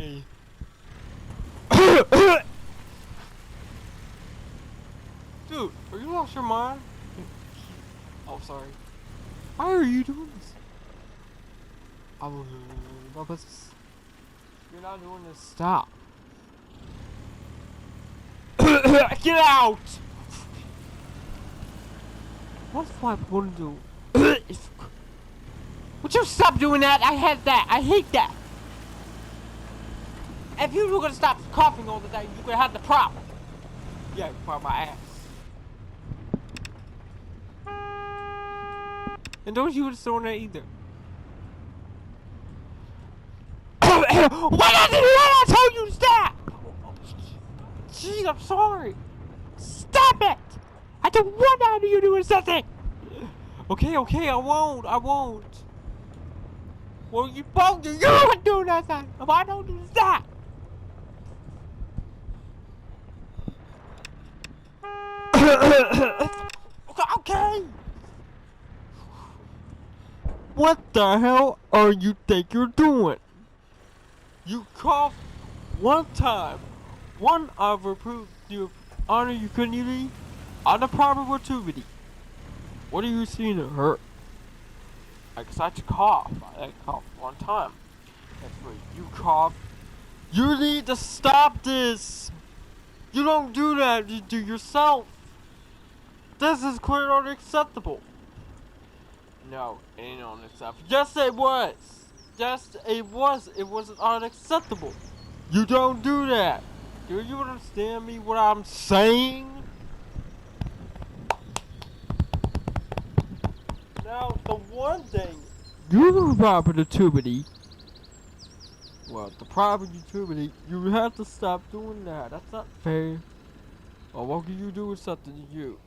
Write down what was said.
me. Dude, are you lost your mind? Oh, sorry. Why are you doing this? I will my business. You're not doing this. Stop. Get out! What's what I want to do? Would you stop doing that? I hate that. I hate that. If you were gonna stop coughing all the time, you could have the problem. Yeah, by my ass. And don't you just doing that either. Why did I tell you to stop? Jeez, I'm sorry. Stop it! I don't want out of you doing something. Okay, I won't. Well, you both do. You don't do nothing. If I don't do that. Okay. What the hell are you think you're doing? You coughed one time. One of approved you honor your community on the proper opportunity. What are you seeing it hurt? I decided to cough. I coughed one time. That's right. You cough. You need to stop this. You don't do that. You do yourself. This is clearly unacceptable. No, it ain't unacceptable. Yes, it was. Yes, it was. It was unacceptable. You don't do that. Do you understand me? What I'm saying? Now, the one thing you have the proper utility. Well, the proper utility. You have to stop doing that. That's not fair. Or what can you do with something to you?